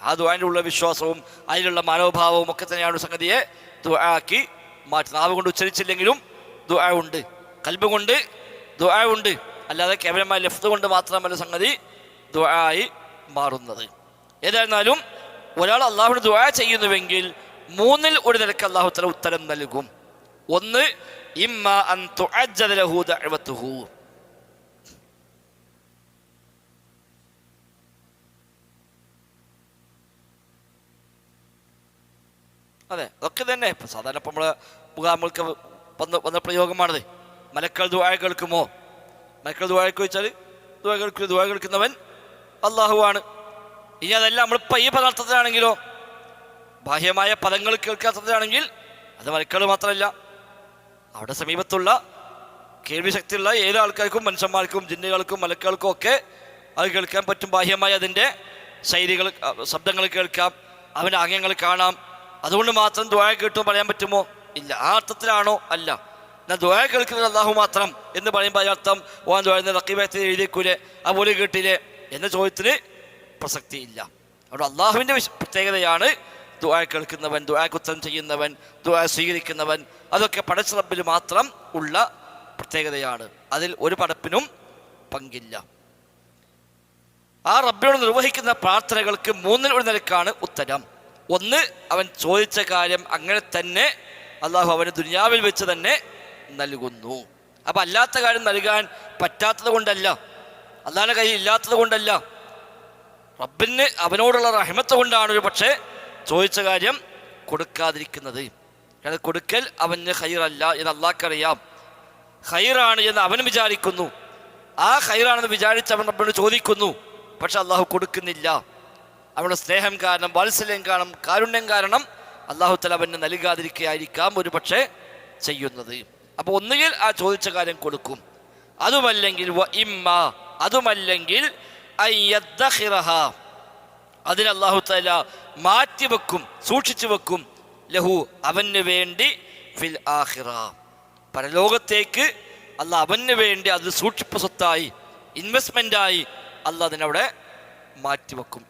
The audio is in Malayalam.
ആ ദുആന്റെ ഉള്ള വിശ്വാസവും അതിലുള്ള മനോഭാവവും ഒക്കെ തന്നെയാണ് സംഗതിയെ ദുആക്കി മാറ്റുന്നത്. നാവ് കൊണ്ട് ഉച്ചരിച്ചില്ലെങ്കിലും ദുആ ഉണ്ട്, ഖൽബ് കൊണ്ട് ദുആ ഉണ്ട്. അല്ലാതെ കേവലമായ ലഫ്ദ് കൊണ്ട് മാത്രമല്ല സംഗതി ദുആ ആയി മാറുന്നത്. ഏതായിരുന്നാലും ഒരാൾ അള്ളാഹുവിന് ദുആ ചെയ്യുന്നുവെങ്കിൽ മൂന്നിൽ ഒരു നിലക്ക് അള്ളാഹു തആല ഉത്തരം നൽകും. ഒന്ന്, ഇമ്മാ അൻ തുഅജ്ജല ലഹു ദഅവതുഹു, അതെ അതൊക്കെ തന്നെ ഇപ്പം സാധാരണ ഇപ്പം നമ്മളെ മുഖാമുൾക്ക് വന്ന പ്രയോഗമാണത്. മലക്കൾ ദുആ കേൾക്കുമോ? മലക്കൾ ദുആ ചോദിച്ചാൽ ദുആ കേൾക്കുന്നവൻ അള്ളാഹുവാണ്. ഇനി അതെല്ലാം നമ്മളിപ്പോൾ ഈ പദാർത്ഥത്തിലാണെങ്കിലോ, ബാഹ്യമായ പദങ്ങൾ കേൾക്കാത്തതാണെങ്കിൽ അത് മലക്കൾ മാത്രമല്ല, അവിടെ സമീപത്തുള്ള കേൾവി ശക്തിയുള്ള ഏത് ആൾക്കാർക്കും, മനുഷ്യന്മാർക്കും, ജിന്നുകൾക്കും മലക്കുകൾക്കും ഒക്കെ അത് കേൾക്കാൻ പറ്റും. ബാഹ്യമായ അതിൻ്റെ ശൈലികൾ, ശബ്ദങ്ങൾ കേൾക്കാം, അവൻ്റെ ആംഗ്യങ്ങൾ കാണാം. അതുകൊണ്ട് മാത്രം ദുആ കേട്ടു പറയാൻ പറ്റുമോ? ഇല്ല. ആ അർത്ഥത്തിലാണോ? അല്ല. എന്നാൽ ദുആ കേൾക്കുന്നത് അള്ളാഹു മാത്രം എന്ന് പറയുമ്പോൾ അതിനർത്ഥം ഓൻ ദുആ റഖീബത്തിൽ എഴുതിക്കൂലെ, അതുപോലെ കേട്ടില്ലേ എന്ന ചോദ്യത്തിന് പ്രസക്തിയില്ല. അവിടെ അള്ളാഹുവിൻ്റെ പ്രത്യേകതയാണ് ദുആ കേൾക്കുന്നവൻ, ദുആക്ക് ഉത്തരം ചെയ്യുന്നവൻ, ദുആ സ്വീകരിക്കുന്നവൻ. അതൊക്കെ പടച്ച റബ്ബിൽ മാത്രം ഉള്ള പ്രത്യേകതയാണ്. അതിൽ ഒരു പടപ്പിനും പങ്കില്ല. ആ റബ്ബിനോട് നിർവഹിക്കുന്ന പ്രാർത്ഥനകൾക്ക് മൂന്നിൽ ഒരു നിലക്കാണ് ഉത്തരം. ഒന്ന്, അവൻ ചോദിച്ച കാര്യം അങ്ങനെ തന്നെ അള്ളാഹു അവന് ദുനിയാവിൽ വെച്ച് തന്നെ നൽകുന്നു. അപ്പം അല്ലാത്ത കാര്യം നൽകാൻ പറ്റാത്തത് കൊണ്ടല്ല, അള്ളാഹിൻ്റെ കയ്യിൽ ഇല്ലാത്തത് കൊണ്ടല്ല, റബ്ബിന് അവനോടുള്ള റഹ്മത്ത് കൊണ്ടാണ് ഒരു പക്ഷേ ചോദിച്ച കാര്യം കൊടുക്കാതിരിക്കുന്നത്. കാരണം കൊടുക്കൽ അവന് ഖൈറല്ല എന്ന് അള്ളാഹ്ക്കറിയാം. ഖൈറാണ് എന്ന് അവൻ വിചാരിക്കുന്നു. ആ ഖൈറാണെന്ന് വിചാരിച്ച് അവൻ റബ്ബിനോട് ചോദിക്കുന്നു. പക്ഷെ അള്ളാഹു കൊടുക്കുന്നില്ല. അവരുടെ സ്നേഹം കാരണം, വാത്സല്യം കാരണം, കാരുണ്യം കാരണം അള്ളാഹു തആല അവന് നൽകാതിരിക്കുകയായിരിക്കാം ഒരു പക്ഷേ ചെയ്യുന്നത്. അപ്പോൾ ഒന്നുകിൽ ആ ചോദിച്ച കാര്യം കൊടുക്കും, അതുമല്ലെങ്കിൽ അതിന് അള്ളാഹു തആല മാറ്റിവെക്കും, സൂക്ഷിച്ചു വെക്കും, ലഹു അവന് വേണ്ടി, ഫിൽ ആഖിറ പരലോകത്തേക്ക് അള്ളാഹ് അവന് വേണ്ടി അത് സൂക്ഷിപ്പ് സ്വത്തായി, ഇൻവെസ്റ്റ്മെൻ്റായി അള്ളാഹ് അതിനവിടെ മാറ്റിവെക്കും.